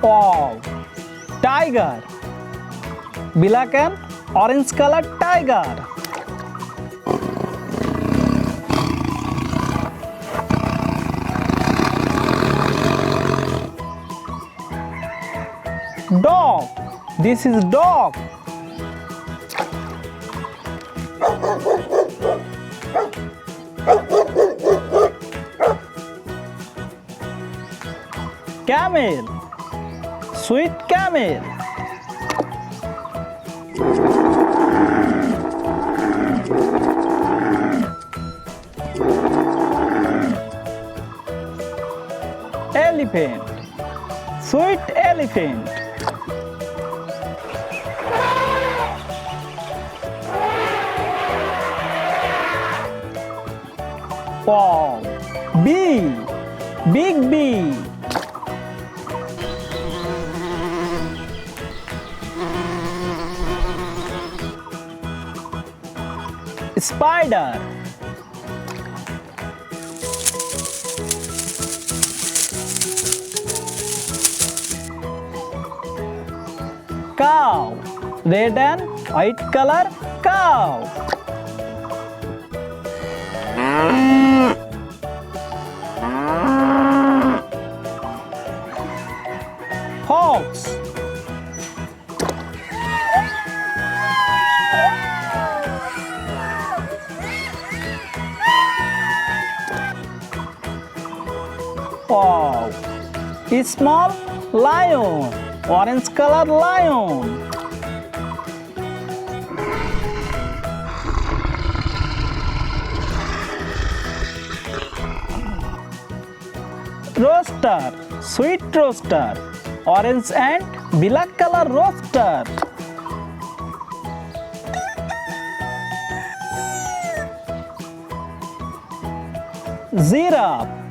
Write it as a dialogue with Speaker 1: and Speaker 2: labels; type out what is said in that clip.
Speaker 1: Wow! Tiger. Black and orange color tiger. Dog. This is dog. Camel. Sweet camel. Elephant. Sweet elephant. Wow! Bee. Big bee. Spider. Cow. Red and white color cow. Fox. Wow! A small lion. Orange color lion. Rooster. Sweet rooster. Orange and black color rooster. Giraffe.